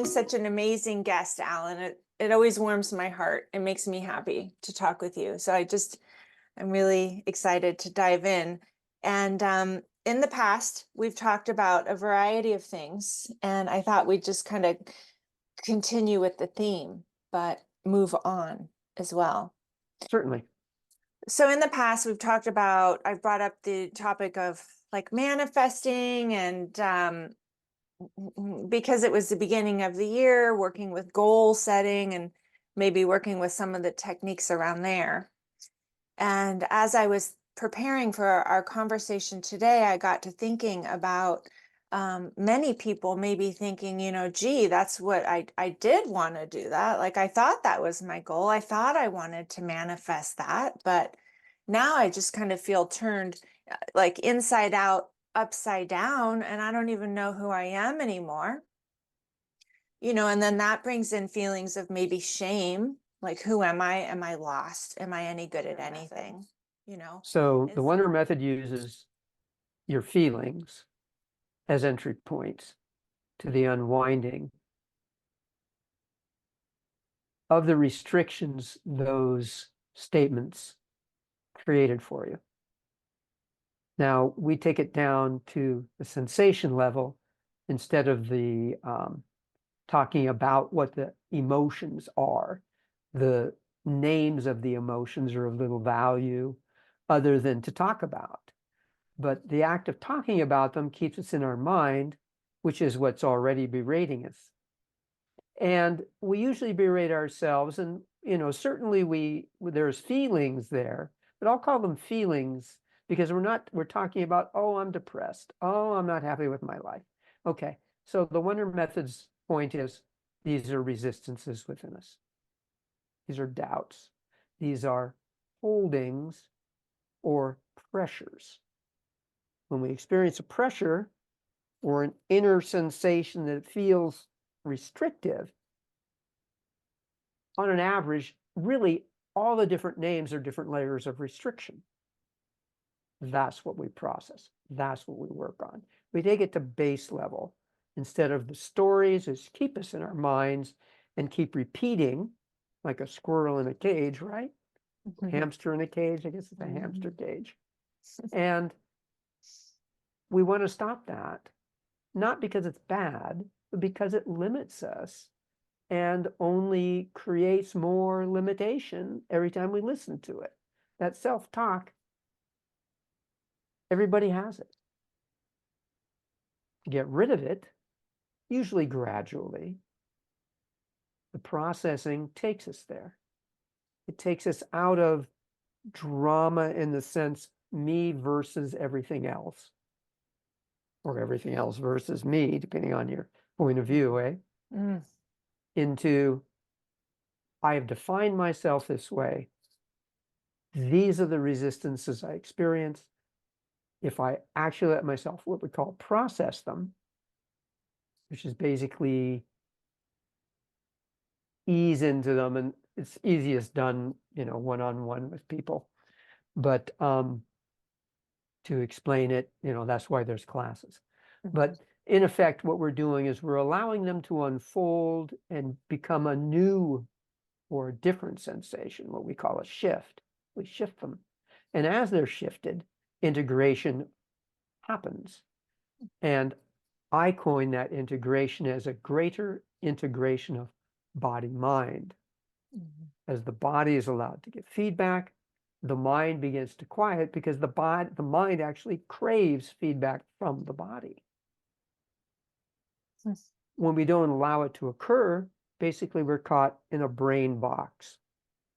such an amazing guest, Alan. It always warms my heart. It makes me happy to talk with you. So I'm really excited to dive in. And in the past, we've talked about a variety of things, and I thought we'd just kind of continue with the theme, but move on as well. Certainly. So in the past, I've brought up the topic of like manifesting and because it was the beginning of the year, working with goal setting and maybe working with some of the techniques around there. And as I was preparing for our conversation today, I got to thinking about many people maybe thinking, gee, that's what I did want to do that. Like I thought that was my goal. I thought I wanted to manifest that, but now I just kind of feel turned like inside out, upside down, and I don't even know who I am anymore. And then that brings in feelings of maybe shame, like who am I? Am I lost? Am I any good at anything? So the Wonder method uses your feelings as entry points to the unwinding of the restrictions those statements created for you. Now, we take it down to the sensation level instead of the talking about what the emotions are. The names of the emotions are of little value other than to talk about. But the act of talking about them keeps us in our mind, which is what's already berating us. And we usually berate ourselves, and certainly there's feelings there, but I'll call them feelings because we're talking about, oh, I'm depressed. Oh, I'm not happy with my life. Okay, so the Wonder Method's point is these are resistances within us. These are doubts. These are holdings or pressures. When we experience a pressure or an inner sensation that feels restrictive, on an average, really all the different names are different layers of restriction. That's what we process. That's what we work on. We take it to base level. Instead of the stories, is keep us in our minds and keep repeating like a squirrel in a cage, right? Hamster in a cage, I guess it's a hamster cage. And we want to stop that, not because it's bad, but because it limits us and only creates more limitation every time we listen to it. That self-talk, everybody has it. To get rid of it, usually gradually, the processing takes us there. It takes us out of drama in the sense me versus everything else, or everything else versus me, depending on your point of view, into I have defined myself this way. These are the resistances I experience. If I actually let myself, what we call process them, which is basically ease into them, and it's easiest done, one-on-one with people. But to explain it, that's why there's classes. But in effect, what we're doing is we're allowing them to unfold and become a new or different sensation, what we call a shift. We shift them. And as they're shifted, integration happens. And I coin that integration as a greater integration of body-mind. As the body is allowed to give feedback, the mind begins to quiet because the mind actually craves feedback from the body. When we don't allow it to occur, basically we're caught in a brain box.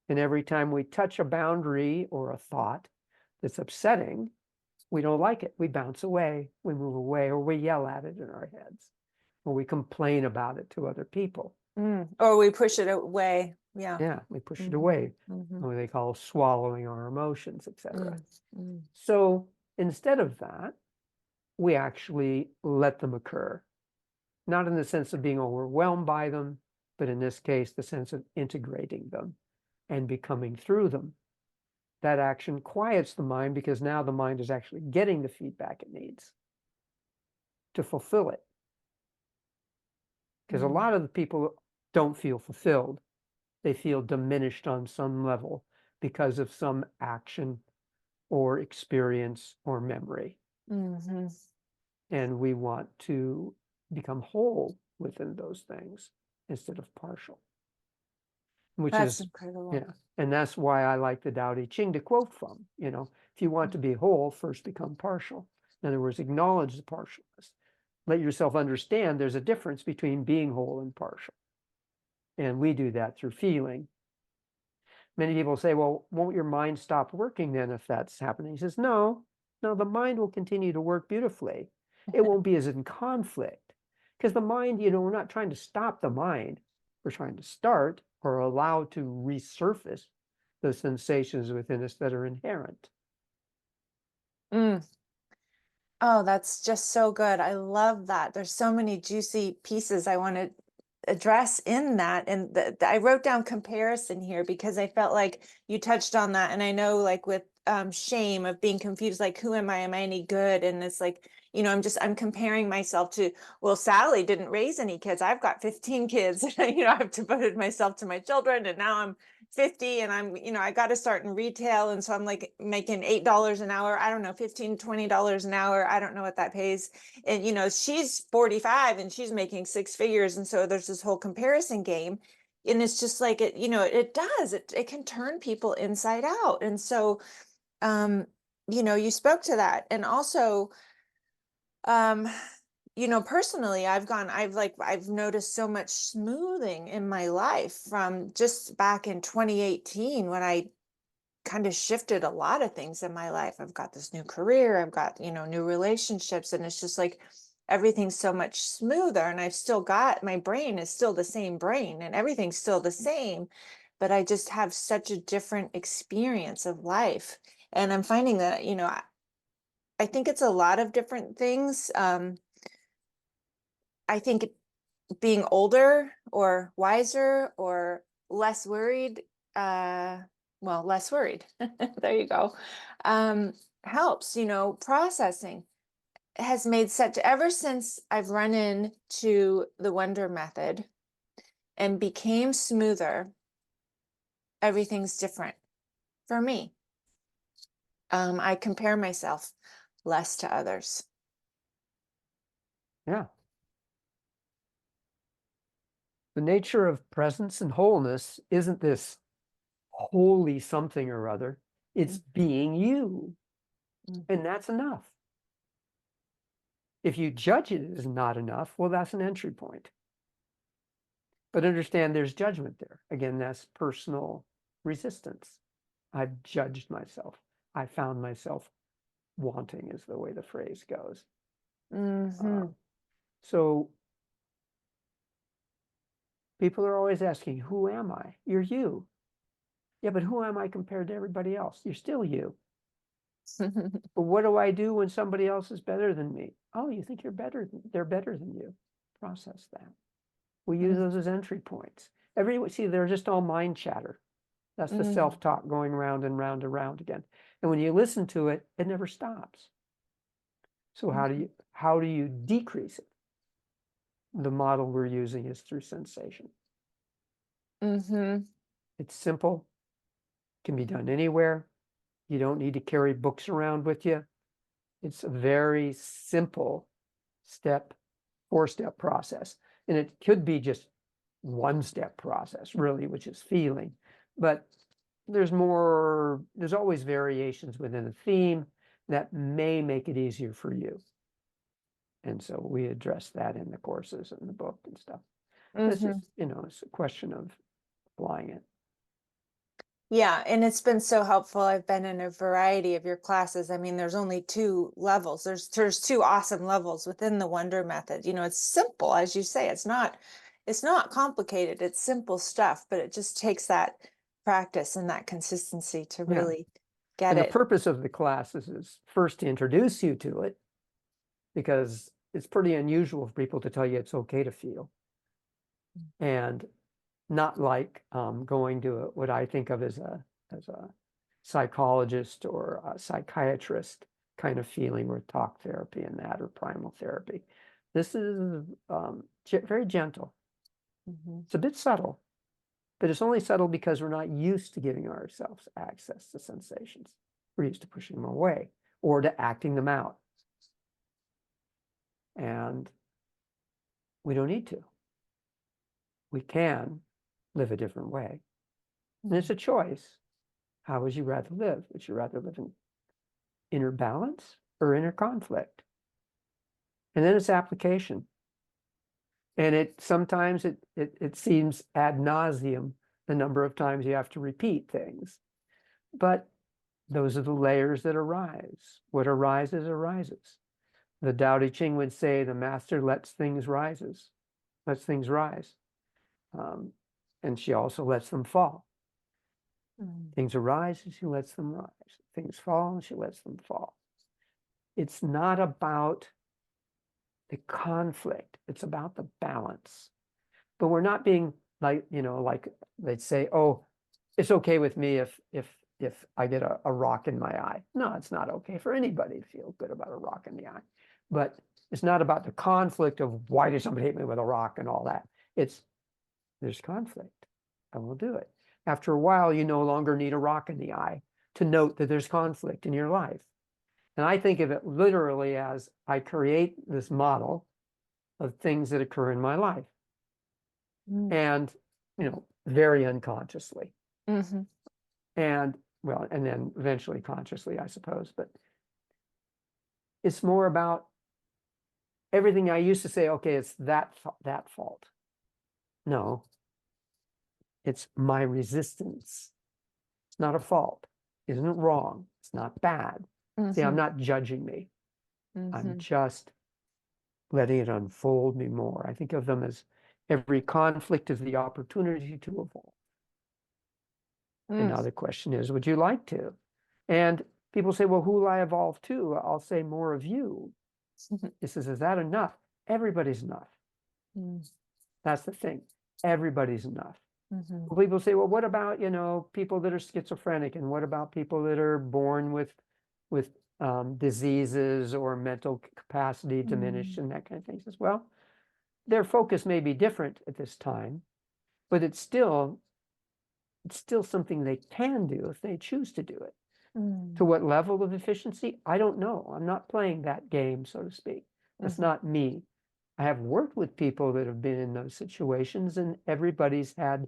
And every time we touch a boundary or a thought that's upsetting, we don't like it. We bounce away, we move away, or we yell at it in our heads, or we complain about it to other people. Or we push it away. Yeah, we push it away. What they call swallowing our emotions, etc. So instead of that, we actually let them occur. Not in the sense of being overwhelmed by them, but in this case, the sense of integrating them and becoming through them. That action quiets the mind because now the mind is actually getting the feedback it needs to fulfill it. Because a lot of the people don't feel fulfilled. They feel diminished on some level because of some action or experience or memory. Mm-hmm. And we want to become whole within those things instead of partial, which That's is, incredible. yeah. And that's why I like the Tao Te Ching to quote from, if you want to be whole, first become partial. In other words, acknowledge the partialness. Let yourself understand there's a difference between being whole and partial. And we do that through feeling. Many people say, well, won't your mind stop working then if that's happening? He says, no, the mind will continue to work beautifully. It won't be as in conflict. Because the mind, we're not trying to stop the mind. We're trying to start or allow to resurface the sensations within us that are inherent. Mm. Oh, that's just so good. I love that. There's so many juicy pieces I want to address in that. And I wrote down comparison here because I felt like you touched on that. And I know, like, with shame of being confused, like, who am I? Am I any good? And it's like, I'm comparing myself to, well, Sally didn't raise any kids. I've got 15 kids. I've devoted myself to my children, and now I'm 50 and I got to start in retail. And so I'm like making $8 an hour. I don't know, $15, $20 an hour. I don't know what that pays. And, she's 45 and she's making six figures. And so there's this whole comparison game. And it's just like, it can turn people inside out. And so, you spoke to that. And also, um, personally, I've noticed so much smoothing in my life from just back in 2018 when I kind of shifted a lot of things in my life. I've got this new career, I've got, new relationships, and it's just like everything's so much smoother. And I've still got, my brain is still the same brain and everything's still the same, but I just have such a different experience of life. And I'm finding that, I think it's a lot of different things. I think being older or wiser or less worried, less worried, there you go, helps, processing has made such, ever since I've run into the Wonder Method and became smoother, everything's different for me. I compare myself less to others. Yeah. The nature of presence and wholeness isn't this holy something or other. It's being you. And that's enough. If you judge it as not enough, well, that's an entry point. But understand there's judgment there. Again, that's personal resistance. I've judged myself. I found myself wanting, is the way the phrase goes. So people are always asking, who am I? You're you. Yeah, but who am I compared to everybody else? You're still you. But what do I do when somebody else is better than me? Oh, you think they're better than you. Process that. We use those as entry points. See, they're just all mind chatter. That's the self-talk going round and round and round again. And when you listen to it, it never stops. So how do you decrease it? The model we're using is through sensation. It's simple, can be done anywhere. You don't need to carry books around with you. It's a very simple four-step process. And it could be just one-step process, really, which is feeling. But there's always variations within a theme that may make it easier for you. And so we address that in the courses and the book and stuff. It's just, it's a question of applying it. Yeah, and it's been so helpful. I've been in a variety of your classes. I mean, there's only two levels. There's two awesome levels within the Wonder Method. It's simple, as you say. It's not complicated. It's simple stuff, but it just takes that practice and that consistency to really get And it. the purpose of the classes is first to introduce you to it, because it's pretty unusual for people to tell you it's okay to feel. And not like going to what I think of as a psychologist or a psychiatrist kind of feeling with talk therapy and that, or primal therapy. This is very gentle. Mhm. It's a bit subtle, but it's only subtle because we're not used to giving ourselves access to sensations. We're used to pushing them away or to acting them out. And we don't need to. We can live a different way. And it's a choice. How would you rather live? Would you rather live in inner balance or inner conflict? And then it's application. And it sometimes it seems ad nauseum the number of times you have to repeat things. But those are the layers that arise. What arises, arises. The Tao Te Ching would say the master lets things rise. And she also lets them fall. Things arise and she lets them rise. Things fall and she lets them fall. It's not about the conflict. It's about the balance. But we're not being like, like they'd say, oh, it's okay with me if I get a rock in my eye. No, it's not okay for anybody to feel good about a rock in the eye. But it's not about the conflict of why did somebody hit me with a rock and all that. There's conflict. I will do it. After a while, you no longer need a rock in the eye to note that there's conflict in your life. And I think of it literally as I create this model of things that occur in my life. And, very unconsciously. Mm-hmm. And then eventually consciously, I suppose. But it's more about everything I used to say, okay, it's that fault. No, it's my resistance. It's not a fault. Isn't it wrong? It's not bad. See, I'm not judging me. I'm just letting it unfold me more. I think of them as every conflict is the opportunity to evolve. And now the question is, would you like to? And people say, well, who will I evolve to? I'll say more of you. This is that enough? Everybody's enough. That's the thing. Everybody's enough. Well, people say, well, what about, people that are schizophrenic? And what about people that are born with diseases or mental capacity diminished and that kind of thing? Says, well, their focus may be different at this time, but it's still something they can do if they choose to do it. To what level of efficiency? I don't know. I'm not playing that game, so to speak. That's not me. I have worked with people that have been in those situations, and everybody's had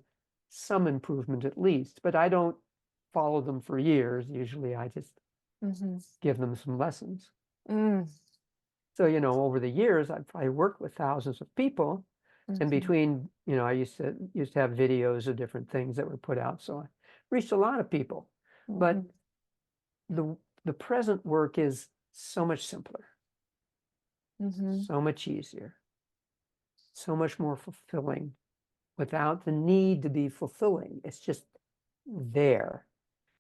some improvement at least, but I don't follow them for years. Usually I just give them some lessons. So, over the years, I've probably worked with thousands of people. And between, I used to have videos of different things that were put out. So I reached a lot of people. But the present work is so much simpler, so much easier, so much more fulfilling without the need to be fulfilling. It's just there.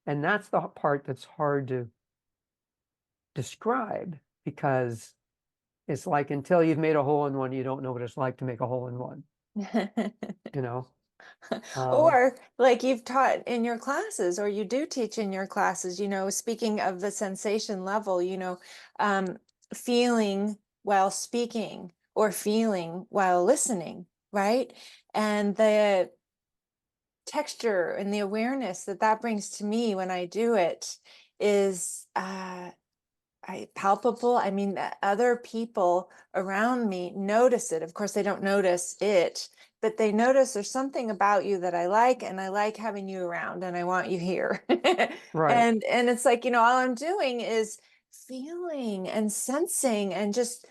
And that's the part that's hard to describe, because it's like until you've made a hole in one, you don't know what it's like to make a hole in one. Or like you've taught in your classes, or you do teach in your classes, speaking of the sensation level, feeling while speaking or feeling while listening, right? And the texture and the awareness that brings to me when I do it is palpable. I mean, other people around me notice it. Of course, they don't notice it, but they notice there's something about you that I like, and I like having you around, and I want you here. Right. And it's like, all I'm doing is feeling and sensing and just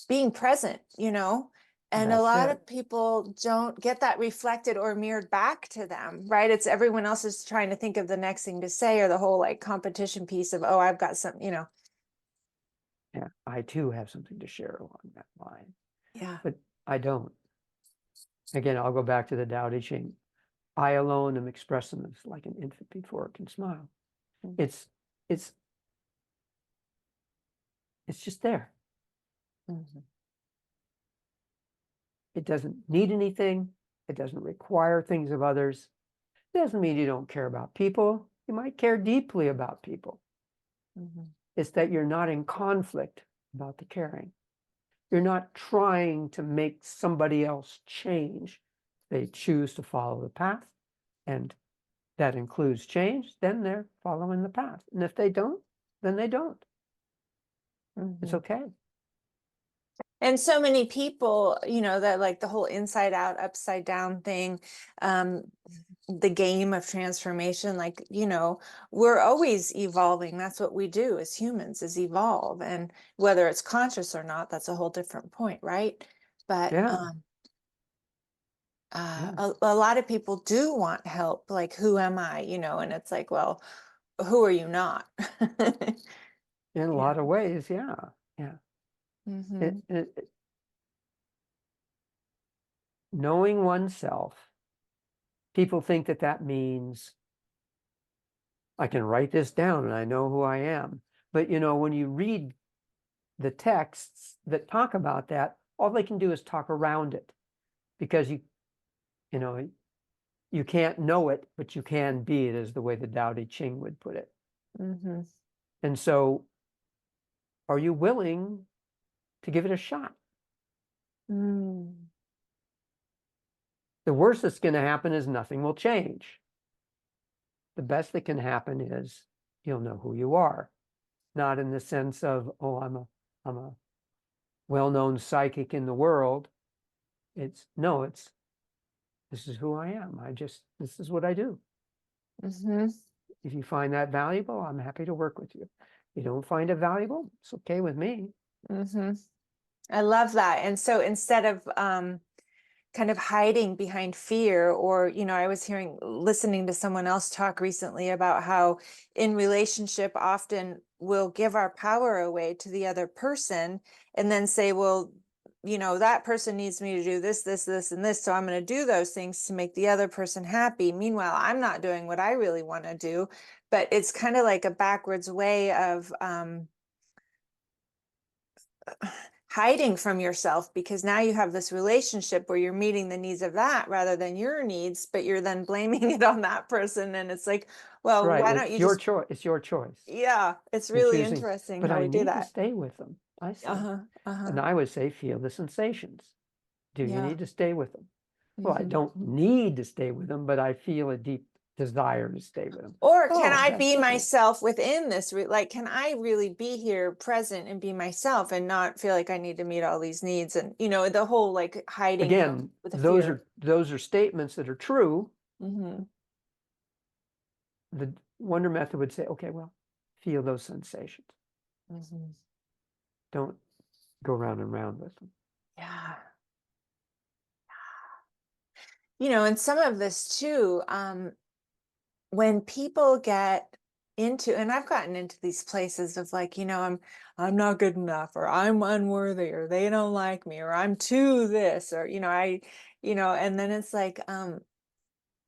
being present, and a That's lot it. of people don't get that reflected or mirrored back to them, right? It's everyone else is trying to think of the next thing to say, or the whole like competition piece of, oh, I've got some, Yeah, I too have something to share along that line. Yeah. But I don't. Again, I'll go back to the Tao Te Ching. I alone am expressive like an infant before it can smile. It's just there. It doesn't need anything. It doesn't require things of others. It doesn't mean you don't care about people. You might care deeply about people. It's that you're not in conflict about the caring. You're not trying to make somebody else change. they choose to follow the path, and that includes change, then they're following the path. And if they don't, then they don't. It's Mhm. okay. And so many people, that like the whole inside out, upside down thing, um, the game of transformation, like, we're always evolving. That's what we do as humans, is evolve. And whether it's conscious or not, that's a whole different point, right? But Yeah. Yeah. a lot of people do want help. Like, who am I? And it's like, well, who are you not? In a lot of ways, yeah. Yeah. Mm-hmm. Knowing oneself, people think that that means I can write this down and I know who I am. But when you read the texts that talk about that, all they can do is talk around it, because you can't know it, but you can be it, is the way the Tao Te Ching would put it. Mm-hmm. And so, are you willing to give it a shot? Mm. The worst that's going to happen is nothing will change. The best that can happen is you'll know who you are. Not in the sense of, oh, I'm a well-known psychic in the world. It's this is who I am. This is what I do. Mm-hmm. If you find that valuable, I'm happy to work with you. If you don't find it valuable, it's okay with me. Mm-hmm. I love that. And so instead of kind of hiding behind fear, or, I was listening to someone else talk recently about how in relationship often we'll give our power away to the other person and then say, well, that person needs me to do this, this, this, and this. So I'm going to do those things to make the other person happy. Meanwhile, I'm not doing what I really want to do. But it's kind of like a backwards way of hiding from yourself, because now you have this relationship where you're meeting the needs of that rather than your needs, but you're then blaming it on that person. And it's like, well, Right. why don't It's you your just, choice. It's your choice. yeah, it's You're really choosing, interesting but how I we do need to that. stay with them, I say. Uh-huh. Uh-huh. And I would say, feel the sensations. Do you Yeah. need to stay with them? Well, I Mm-hmm. don't need to stay with them, but I feel a deep desire to stay with them. Or can Oh, I that's be different. myself within this? Like, can I really be here present and be myself and not feel like I need to meet all these needs? And, the whole like hiding Again, with the those fear. are statements that are true. Mm-hmm. The Wonder Method would say, okay, well, feel those sensations. Mm-hmm. Don't go round and round with them. Yeah. And some of this too, when people get into, and I've gotten into these places of like, I'm not good enough, or I'm unworthy, or they don't like me, or I'm too this, or, and then it's like,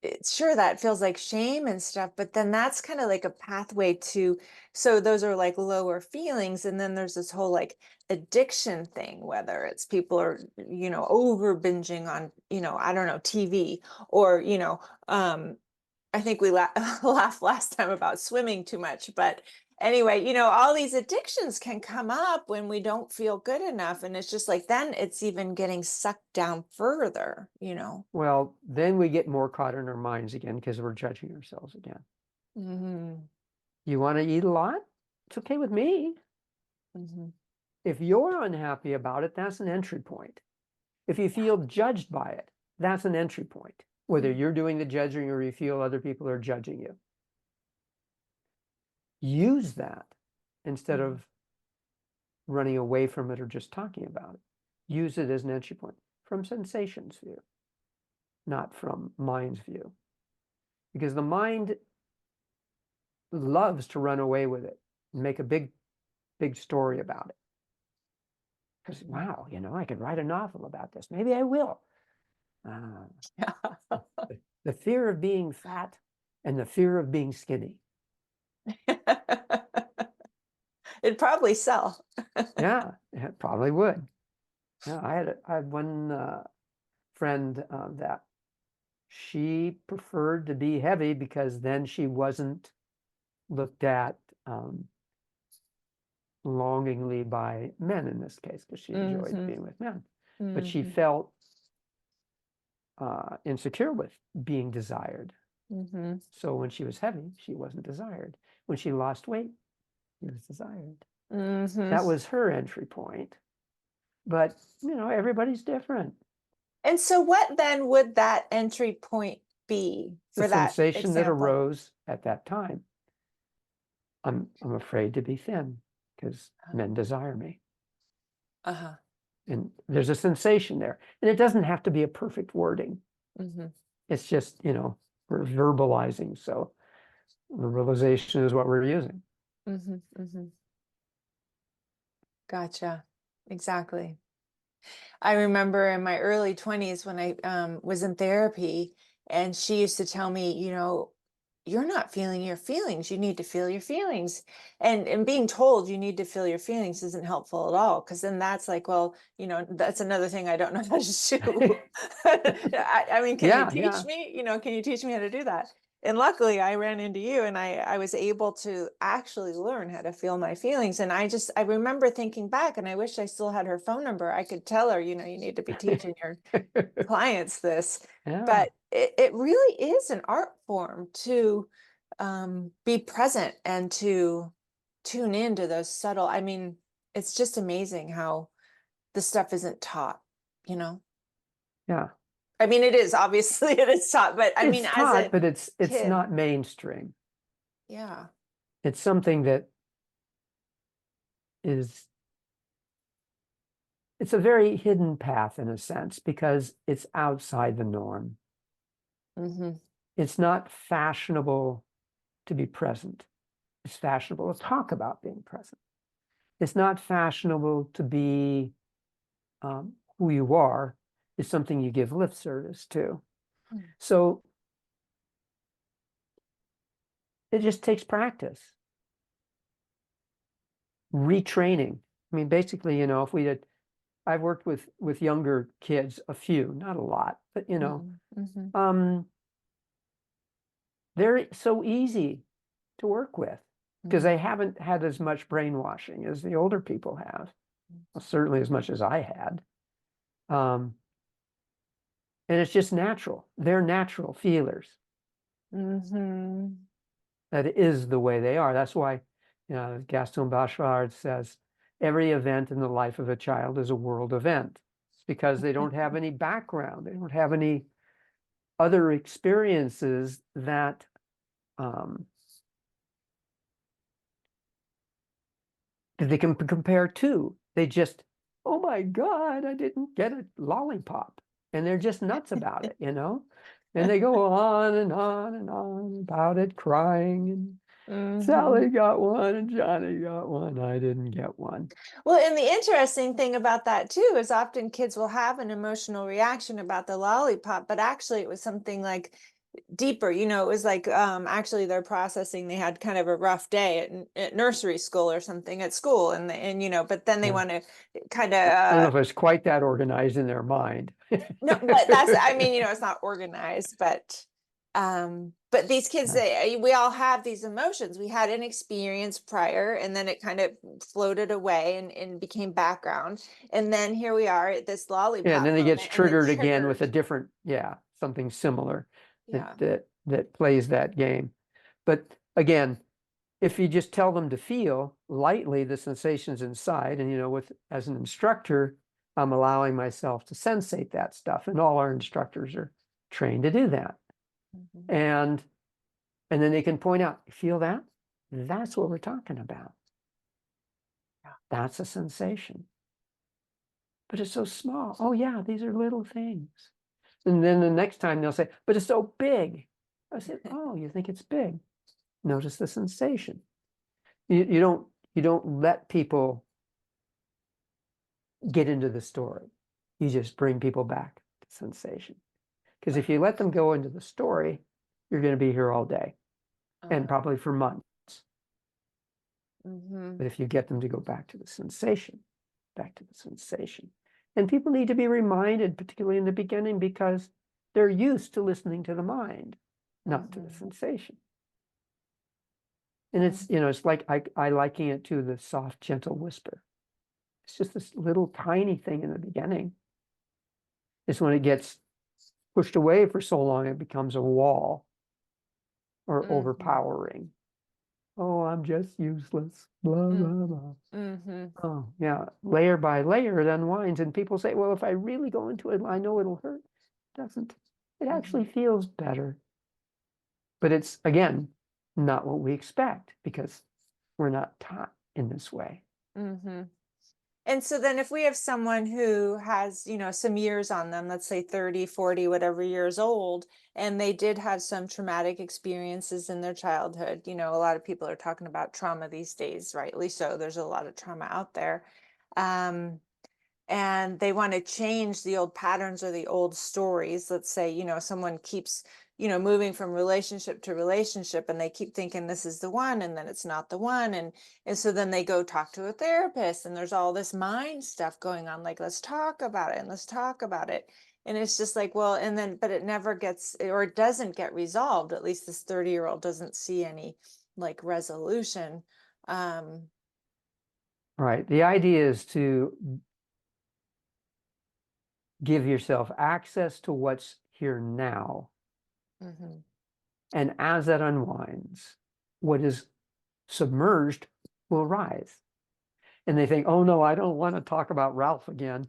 it's sure that feels like shame and stuff, but then that's kind of like a pathway to, so those are like lower feelings. And then there's this whole like addiction thing, whether it's people are, over binging on, I don't know, TV, or, I think we laughed last time about swimming too much, but anyway, all these addictions can come up when we don't feel good enough. And it's just like, then it's even getting sucked down further. Well, then we get more caught in our minds again because we're judging ourselves again. Mm-hmm. You want to eat a lot? It's okay with me. Mm-hmm. If you're unhappy about it, that's an entry point. If you feel judged by it, that's an entry point, whether you're doing the judging or you feel other people are judging you. Use that instead of running away from it or just talking about it. Use it as an entry point from sensations view, not from mind's view. Because the mind loves to run away with it and make a big, big story about it. Because, wow, I could write a novel about this. Maybe I will. The fear of being fat and the fear of being skinny. It'd probably sell. Yeah, it probably would. Yeah, I had one friend that she preferred to be heavy because then she wasn't looked at longingly by men in this case, because she enjoyed being with men. But she felt insecure with being desired. Mm-hmm. So when she was heavy, she wasn't desired. When she lost weight, she was desired. Mm-hmm. That was her entry point. But, everybody's different. And so what then would that entry point be The for that sensation that example? arose at that time. I'm afraid to be thin because men desire me. Uh-huh. And there's a sensation there. And it doesn't have to be a perfect wording. Mm-hmm. It's just, we're verbalizing. So verbalization is what we're using. Mm-hmm. Mm-hmm. Gotcha. Exactly. I remember in my early 20s when I was in therapy, and she used to tell me, you're not feeling your feelings. You need to feel your feelings. And being told you need to feel your feelings isn't helpful at all, because then that's like, well, that's another thing I don't know how to do. I mean, can you Yeah, teach yeah. me? Can you teach me how to do that? And luckily I ran into you, and I was able to actually learn how to feel my feelings. And I remember thinking back, and I wish I still had her phone number. I could tell her, you need to be teaching your clients this. Yeah. But it really is an art form to be present and to tune into those subtle, I mean, it's just amazing how the stuff isn't taught, you know? Yeah. I mean, it is, obviously it is taught, but I mean, It's as taught, a but it's kid, not mainstream. yeah. It's something that is, it's a very hidden path in a sense because it's outside the norm. Mm-hmm. It's not fashionable to be present. It's fashionable to talk about being present. It's not fashionable to be who you are. It's something you give lip service to. So it just takes practice, retraining. I mean, basically, if we had, I've worked with younger kids, a few, not a lot, but Mm-hmm. they're so easy to work with because Mm-hmm. they haven't had as much brainwashing as the older people have, well, certainly as much as I had. And it's just natural. They're natural feelers. Mm-hmm. That is the way they are. That's why, Gaston Bachelard says, every event in the life of a child is a world event. It's because they don't have any background. They don't have any other experiences that they can compare to. They just, oh my God, I didn't get a lollipop. And they're just nuts about it, And they go on and on and on about it, crying. And Mm-hmm. Sally got one and Johnny got one. I didn't get one. Well, and the interesting thing about that too is often kids will have an emotional reaction about the lollipop, but actually it was something like deeper. It was like actually they're processing, they had kind of a rough day at nursery school or something at school, and but then they Yeah. want to kind I don't know of if it's quite that organized in their mind. no, but that's, I mean, it's not organized, but these kids, we all have these emotions. We had an experience prior, and then it kind of floated away and became background. And then here we are at this Yeah, and lollipop then it gets moment, and it triggered again with a triggered. different, something similar Yeah. that plays that game. But again, if you just tell them to feel lightly the sensations inside, and with as an instructor, I'm allowing myself to sensate that stuff, and all our instructors are trained to do that. Mhm. And then they can point out, feel that? That's what we're talking about. Yeah. That's a sensation. But it's so small. Oh yeah, these are little things. And then the next time they'll say, but it's so big. I said, oh, you think it's big? Notice the sensation. You don't let people get into the story. You just bring people back to sensation. Because if you let them go into the story, you're going to be here all day and probably for months. Mhm. But if you get them to go back to the sensation, back to the sensation. And people need to be reminded, particularly in the beginning, because they're used to listening to the mind, not to the sensation. And it's like I liken it to the soft, gentle whisper. It's just this little tiny thing in the beginning. It's when it gets pushed away for so long, it becomes a wall or Mhm. overpowering. Oh, I'm just useless. Blah, blah, blah. Mhm. Oh, yeah. Layer by layer, it unwinds. And people say, well, if I really go into it, I know it'll hurt. It doesn't. It actually feels better. But it's, again, not what we expect because we're not taught in this way. Mhm. And so then if we have someone who has, some years on them, let's say 30, 40, whatever years old, and they did have some traumatic experiences in their childhood, a lot of people are talking about trauma these days, rightly so. There's a lot of trauma out there. Um, and they want to change the old patterns or the old stories. Let's say, someone keeps, moving from relationship to relationship, and they keep thinking this is the one, and then it's not the one. And so then they go talk to a therapist, and there's all this mind stuff going on, like, let's talk about it and let's talk about it. And it's just like, well, and then, but it never gets, or it doesn't get resolved. At least this 30-year-old doesn't see any like resolution. Um, Right. The idea is to give yourself access to what's here now. mhm, And as that unwinds, what is submerged will rise. And they think, oh no, I don't want to talk about Ralph again.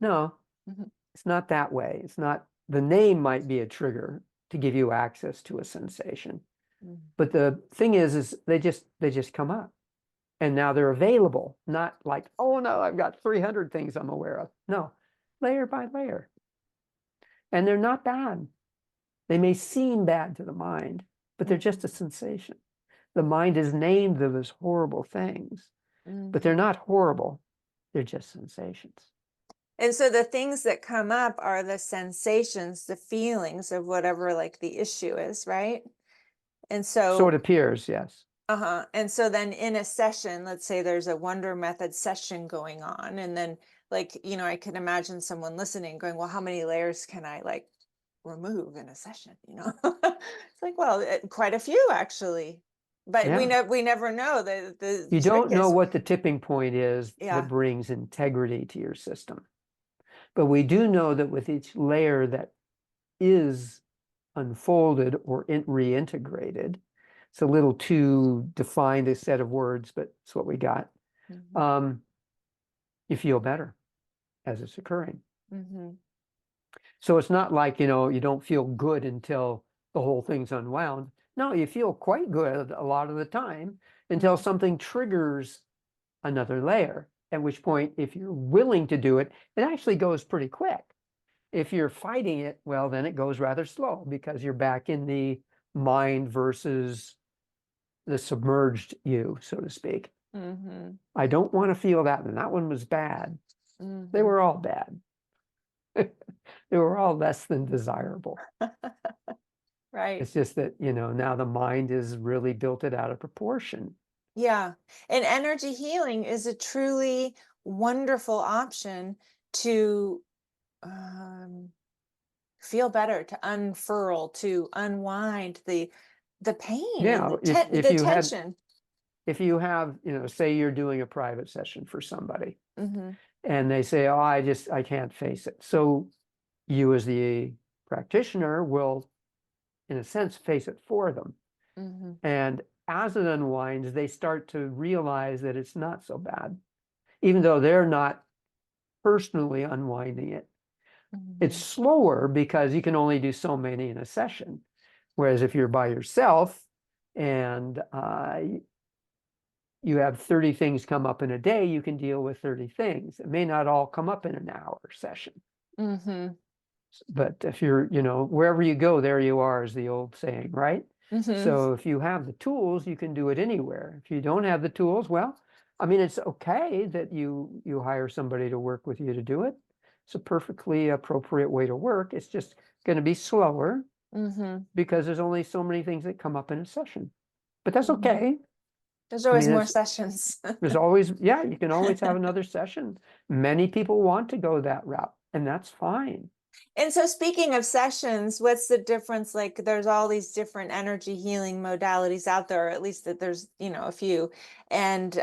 No, mhm, it's not that way. It's not, the name might be a trigger to give you access to a sensation. mhm, But the thing is they just come up. And now they're available, not like, oh no, I've got 300 things I'm aware of. No, layer by layer. And they're not bad. They may seem bad to the mind, but they're just a sensation. The mind has named them as horrible things, but they're mhm. not horrible. They're just sensations. And so the things that come up are the sensations, the feelings of whatever like the issue is, right? And So it so, appears, yes. uh-huh. And so then in a session, let's say there's a wonder method session going on, and then like, I can imagine someone listening going, well, how many layers can I like remove in a session, It's like, well, quite a few actually. But Yeah. we never know. The You trick don't know is, what the tipping point is that yeah. brings integrity to your system. But we do know that with each layer that is unfolded or reintegrated, it's a little too defined a set of words, but it's what we got. Mhm, Um, you feel better as it's occurring. mhm, So it's not like, you don't feel good until the whole thing's unwound. No, you feel quite good a lot of the time until mhm, something triggers another layer, at which point, if you're willing to do it, it actually goes pretty quick. If you're fighting it, well, then it goes rather slow because you're back in the mind versus the submerged you, so to speak. mhm, I don't want to feel that, and that one was bad. They mhm. were all bad. They were all less than desirable. Right. It's just that, now the mind has really built it out of proportion. Yeah. And energy healing is a truly wonderful option to um, feel better, to unfurl, to unwind the pain and Yeah, the tension. if you have, say you're doing a private session for somebody Hmm. and they say, oh, I can't face it. So you as the practitioner will, in a sense, face it for them. Hmm. And as it unwinds, they start to realize that it's not so bad, even though they're not personally unwinding it. It's Hmm. slower because you can only do so many in a session. Whereas if you're by yourself and you have 30 things come up in a day, you can deal with 30 things. It may not all come up in an hour session. Hmm. But if you're, wherever you go, there you are, is the old saying, right? Hmm. So if you have the tools, you can do it anywhere. If you don't have the tools, well, I mean, it's okay that you hire somebody to work with you to do it. It's a perfectly appropriate way to work. It's just going to be slower Hmm. because there's only so many things that come up in a session. But that's Hmm. okay. There's I always mean, more sessions. there's always, yeah, you can always have another session. Many people want to go that route, and that's fine. And so speaking of sessions, what's the difference? Like there's all these different energy healing modalities out there, or at least that there's, a few. And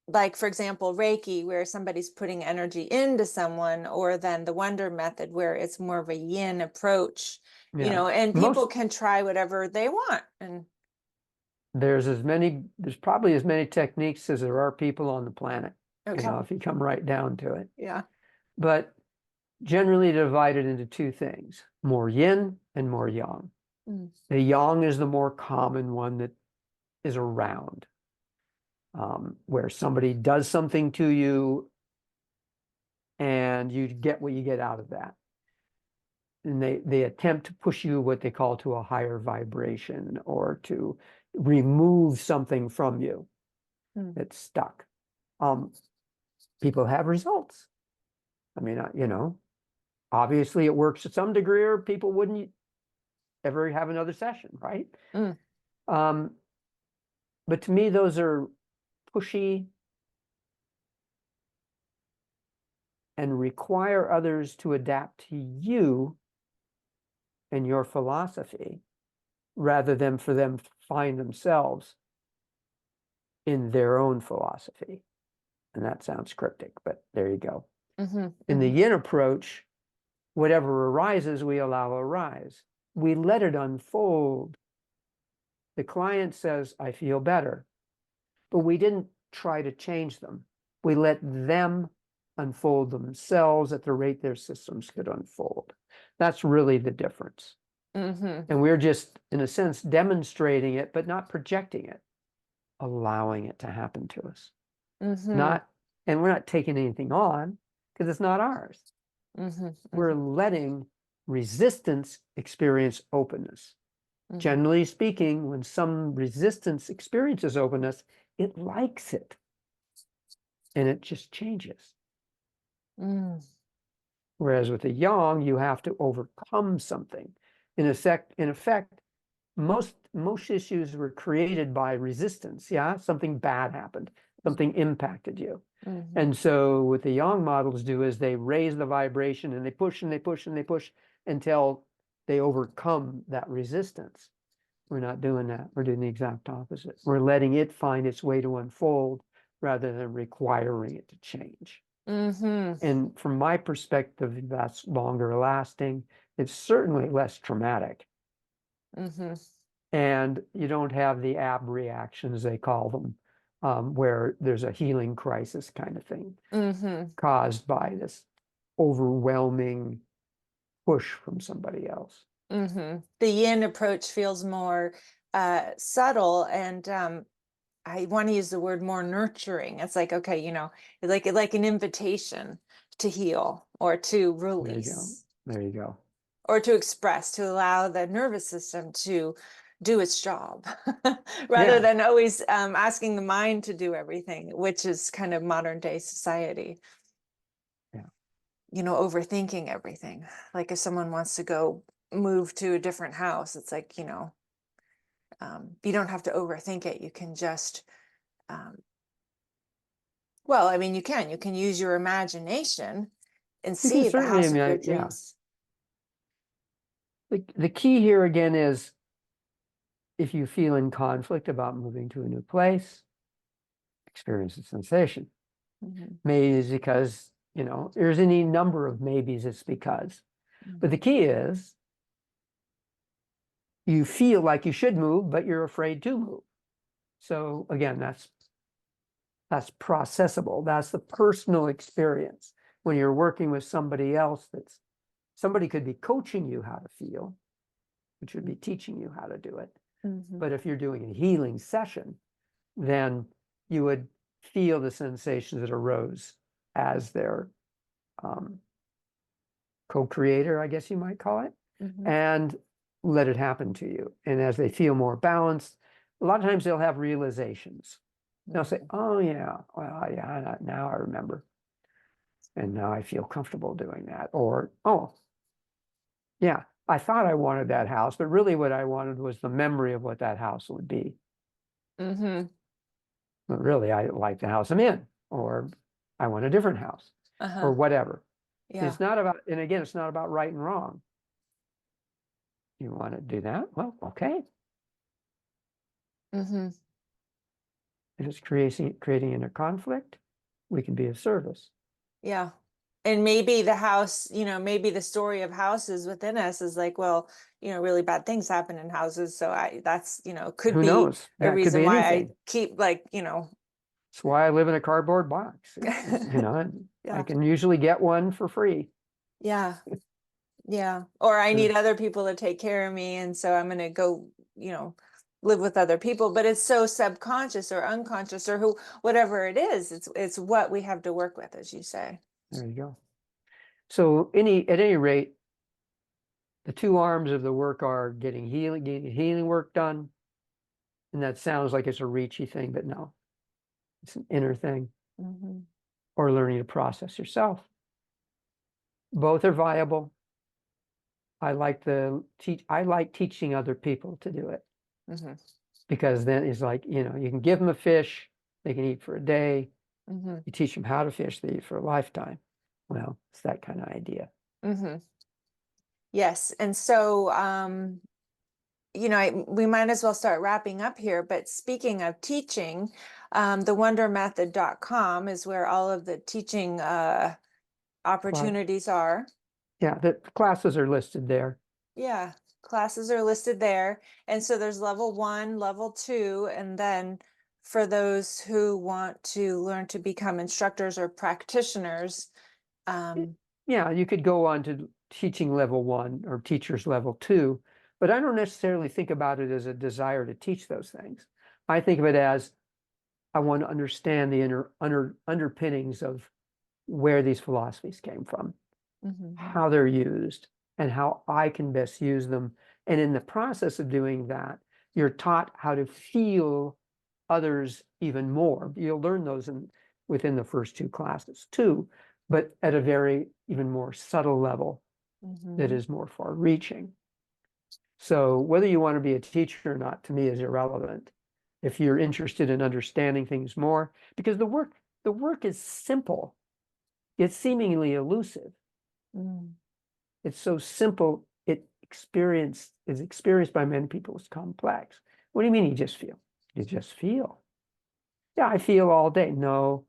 like, for example, Reiki, where somebody's putting energy into someone, or then the Wonder Method, where it's more of a yin approach, you Yeah. know, and people Most, can try whatever they want. And there's probably as many techniques as there are people on the planet, okay. if you come right down to it. Yeah. But generally divided into two things, more yin and more yang. Mm. The yang is the more common one that is around, where somebody does something to you and you get what you get out of that. And they attempt to push you what they call to a higher vibration, or to remove something from you that's stuck. People have results. I mean, obviously it works to some degree, or people wouldn't ever have another session, right? Mm. But to me, those are pushy and require others to adapt to you and your philosophy, rather than for them to find themselves in their own philosophy. And that sounds cryptic, but there you go. Mm-hmm. In the Mm-hmm. yin approach, whatever arises, we allow arise. We let it unfold. The client says, I feel better, but we didn't try to change them. We let them unfold themselves at the rate their systems could unfold. That's really the difference. Mm-hmm. And we're just, in a sense, demonstrating it, but not projecting it, allowing it to happen to us. Mm-hmm. And we're not taking anything on, because it's not ours. Mm-hmm. We're letting resistance experience openness. Mm-hmm. Generally speaking, when some resistance experiences openness, it likes it. And it just changes. Mm. Whereas with the yang, you have to overcome something. In effect, most issues were created by resistance. Yeah, something bad happened, something impacted you. Mm-hmm. And so what the yang models do is they raise the vibration, and they push and they push and they push until they overcome that resistance. We're not doing that. We're doing the exact opposite. We're letting it find its way to unfold, rather than requiring it to change. Mm-hmm. And from my perspective, that's longer lasting. It's certainly less traumatic. Mm-hmm. And you don't have the ab reactions, they call them, where there's a healing crisis kind of thing, Mm-hmm. caused by this overwhelming push from somebody else. Mm-hmm. The yin approach feels more subtle, and I want to use the word more nurturing. It's like, okay, like an invitation to heal, or to There you go. release, There you go. or to express, to allow the nervous system to do its job, rather Yeah. than always asking the mind to do everything, which is kind of modern day society. Yeah. Overthinking everything. Like if someone wants to go move to a different house, it's like, you don't have to overthink it. You can just, well, I mean, you can use your imagination and You can see the certainly, house of your yeah. dreams. The key here again is, if you feel in conflict about moving to a new place, experience a sensation. Mhm. Maybe it's because, there's any number of maybes it's because. But the key is, you feel like you should move, but you're afraid to move. So again, that's processable. That's the personal experience. When you're working with somebody else, somebody could be coaching you how to feel, which would be teaching you how to do it. Mhm. But if you're doing a healing session, then you would feel the sensations that arose as their co-creator, I guess you might call it, Mhm. and let it happen to you. And as they feel more balanced, a lot of times they'll have realizations. They'll say, oh yeah, well, yeah, now I remember. And now I feel comfortable doing that. Or, oh, yeah, I thought I wanted that house, but really what I wanted was the memory of what that house would be. Mhm. But really, I like the house I'm in, or I want a different house, or Uh-huh. whatever. Yeah. It's not about, and again, it's not about right and wrong. You want to do that? Well, okay. Mhm. If it's creating inner conflict, we can be of service. Yeah. And maybe the house, maybe the story of houses within us is like, well, really bad things happen in houses. So that's, could Who be knows? a That could reason be why I anything. keep That's why I live in a cardboard box. I yeah, can usually get one for free. yeah, yeah. Or I Uh, need other people to take care of me. And so I'm going to go, live with other people, but it's so subconscious or unconscious or whatever it is, it's what we have to work with, as you say. There you go. So at any rate, the two arms of the work are getting healing work done. And that sounds like it's a reachy thing, but no, it's an inner thing, Mm-hmm. or learning to process yourself. Both are viable. I like teaching other people to do it, Mm-hmm. because then it's like, you can give them a fish, they can eat for a day. Mm-hmm. You teach them how to fish, they eat for a lifetime. Well, it's that kind of idea. Mm-hmm. Yes. And so, we might as well start wrapping up here, but speaking of teaching, thewondermethod.com is where all of the teaching opportunities are. Yeah, the classes are listed there. Yeah, classes are listed there. And so there's level 1, level 2, and then for those who want to learn to become instructors or practitioners, Yeah, you could go on to teaching level 1 or teachers level 2, but I don't necessarily think about it as a desire to teach those things. I think of it as I want to understand the underpinnings of where these philosophies came from, mhm, how they're used, and how I can best use them. And in the process of doing that, you're taught how to feel others even more. You'll learn those within the first 2 classes too, but at a very even more subtle level that mhm, is more far reaching. So whether you want to be a teacher or not, to me, is irrelevant. If you're interested in understanding things more, because the work is simple, it's seemingly elusive. mm. It's so simple, is experienced by many people as complex. What do you mean you just feel? You just feel. Yeah, I feel all day. No,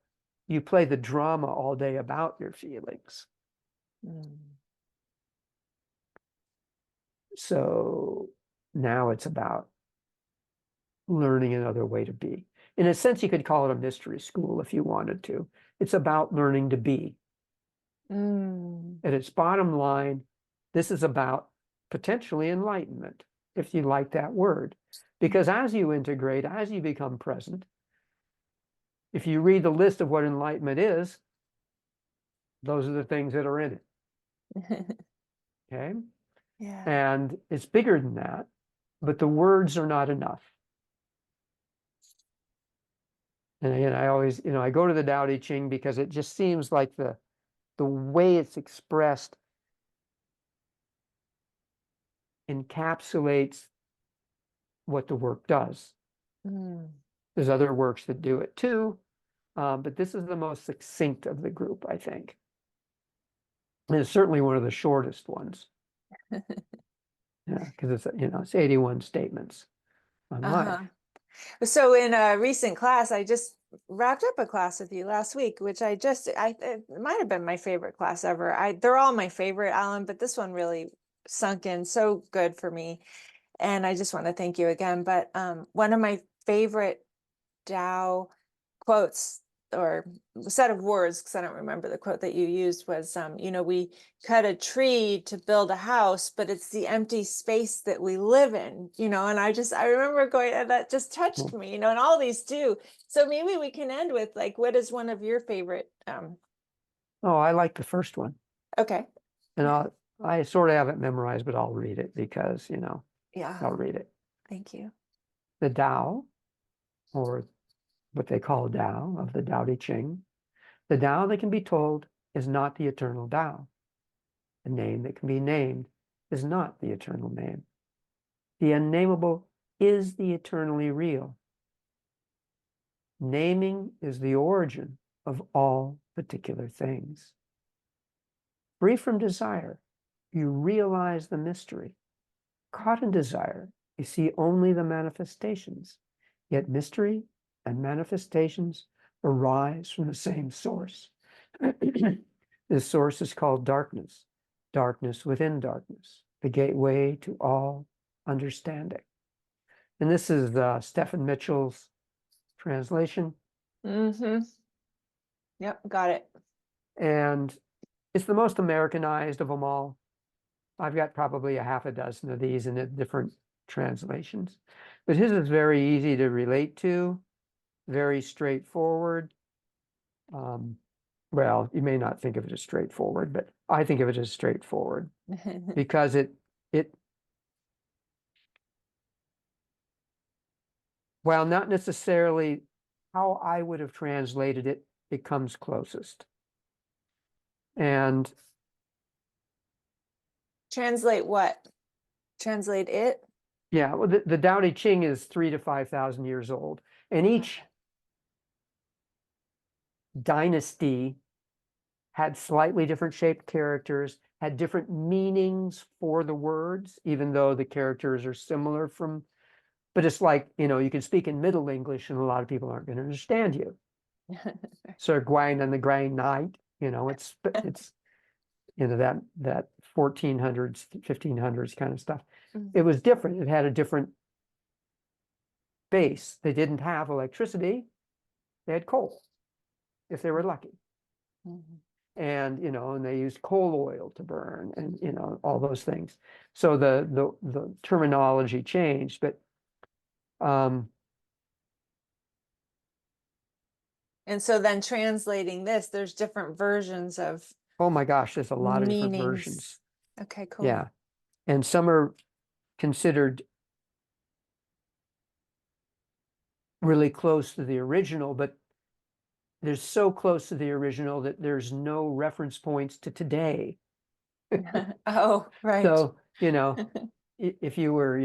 you play the drama all day about your feelings. Mm. So now it's about learning another way to be. In a sense, you could call it a mystery school if you wanted to. It's about learning to be. Mm. At its bottom line, this is about potentially enlightenment, if you like that word. Because as you integrate, as you become present, if you read the list of what enlightenment is, those are the things that are in it. Okay. Yeah. And it's bigger than that, but the words are not enough. And again, I always, I go to the Tao Te Ching because it just seems like the way it's expressed encapsulates what the work does. Mm. There's other works that do it too, but this is the most succinct of the group, I think. And it's certainly one of the shortest ones. Yeah, because it's 81 statements on life. Uh-huh. So in a recent class, I just wrapped up a class with you last week, which it might have been my favorite class ever. They're all my favorite, Alan, but this one really sunk in so good for me. And I just want to thank you again. But one of my favorite Tao quotes or set of words, because I don't remember the quote that you used, was, we cut a tree to build a house, but it's the empty space that we live in, and I remember going, and that just touched me, and all these do. So maybe we can end with like, what is one of your favorite? Oh, I like the first one. Okay. And I sort of have it memorized, but I'll read it because, Yeah. I'll read it. Thank you. The Tao, or what they call Tao of the Tao Te Ching, the Tao that can be told is not the eternal Tao. The name that can be named is not the eternal name. The unnameable is the eternally real. Naming is the origin of all particular things. Free from desire, you realize the mystery. Caught in desire, you see only the manifestations. Yet mystery and manifestations arise from the same source. This source is called darkness, darkness within darkness, the gateway to all understanding. And this is Stephen Mitchell's translation. Mm-hmm. Yep, got it. And it's the most Americanized of them all. I've got probably a half a dozen of these in different translations. But his is very easy to relate to, very straightforward. Well, you may not think of it as straightforward, but I think of it as straightforward because it while not necessarily how I would have translated it, it comes closest. And Translate what? Translate it? yeah, well, the Tao Te Ching is 3,000 to 5,000 years old, and each dynasty had slightly different shaped characters, had different meanings for the words, even though the characters are similar from, but it's like, you can speak in Middle English and a lot of people aren't going to understand you. So Guang and the Grain Night, it's that 1400s, 1500s kind of stuff. It was different. It had a different base. They didn't have electricity. They had coal, if they were lucky. And, and they used coal oil to burn and, all those things. So the terminology changed, but and so then translating this, there's different versions of oh my gosh, there's a lot of different meanings. versions. Okay, cool. Yeah. And some are considered really close to the original, but they're so close to the original that there's no reference points to today. Oh, right. So, if you were,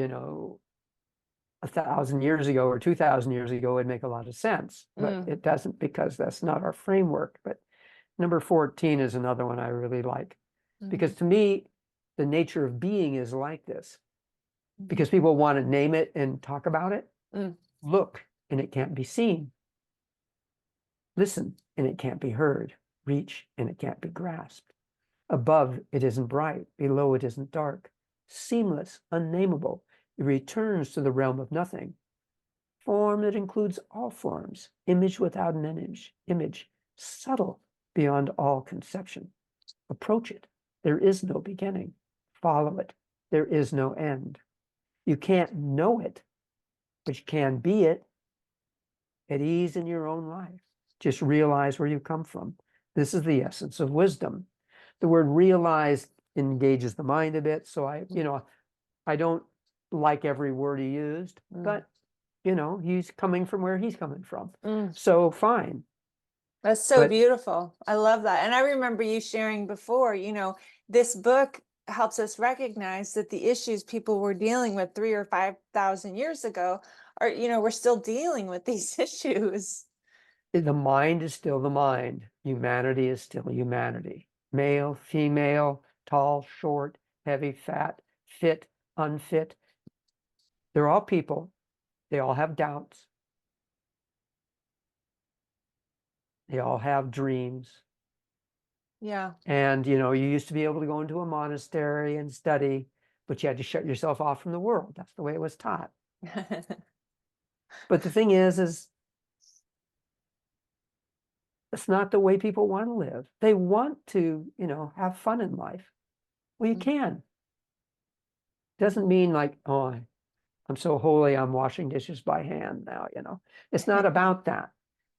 1,000 years ago or 2,000 years ago, it'd make a lot of sense, but it doesn't because that's not our framework. But number 14 is another one I really like because to me, the nature of being is like this because people want to name it and talk about it. Look, and it can't be seen. Listen, and it can't be heard. Reach, and it can't be grasped. Above, it isn't bright. Below, it isn't dark. Seamless, unnameable. It returns to the realm of nothing. Form that includes all forms. Image without an image. Subtle beyond all conception. Approach it. There is no beginning. Follow it. There is no end. You can't know it, but you can be it at ease in your own life. Just realize where you come from. This is the essence of wisdom. The word realize engages the mind a bit. So I don't like every word he used, but he's coming from where he's coming from. So fine. That's so beautiful. I love that. And I remember you sharing before, this book helps us recognize that the issues people were dealing with 3,000 or 5,000 years ago are, we're still dealing with these issues. The mind is still the mind. Humanity is still humanity. Male, female, tall, short, heavy, fat, fit, unfit. They're all people. They all have doubts. They all have dreams. Yeah. And, you used to be able to go into a monastery and study, but you had to shut yourself off from the world. That's the way it was taught. But the thing is it's not the way people want to live. They want to, have fun in life. Well, you can. Doesn't mean like, oh, I'm so holy, I'm washing dishes by hand now, It's not about that.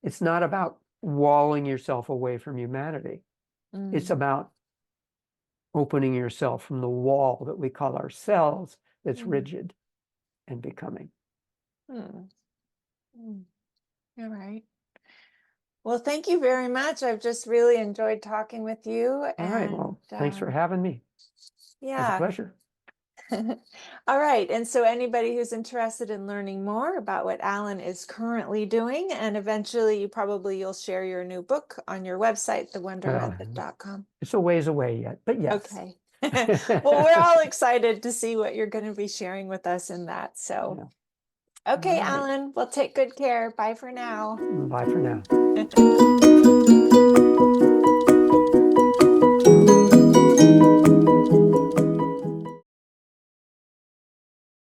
It's not about walling yourself away from humanity. It's about opening yourself from the wall that we call ourselves that's rigid and becoming. All right. Well, thank you very much. I've just really enjoyed talking with you. All right. Well, thanks for having me. Yeah. It's a pleasure. All right. And so anybody who's interested in learning more about what Alain is currently doing, and eventually you'll share your new book on your website, thewondermethod.com. It's a ways away yet, but yes. Okay. Well, we're all excited to see what you're going to be sharing with us in that. So Okay, All right. Alan, well, take good care. Bye for now. Bye for now.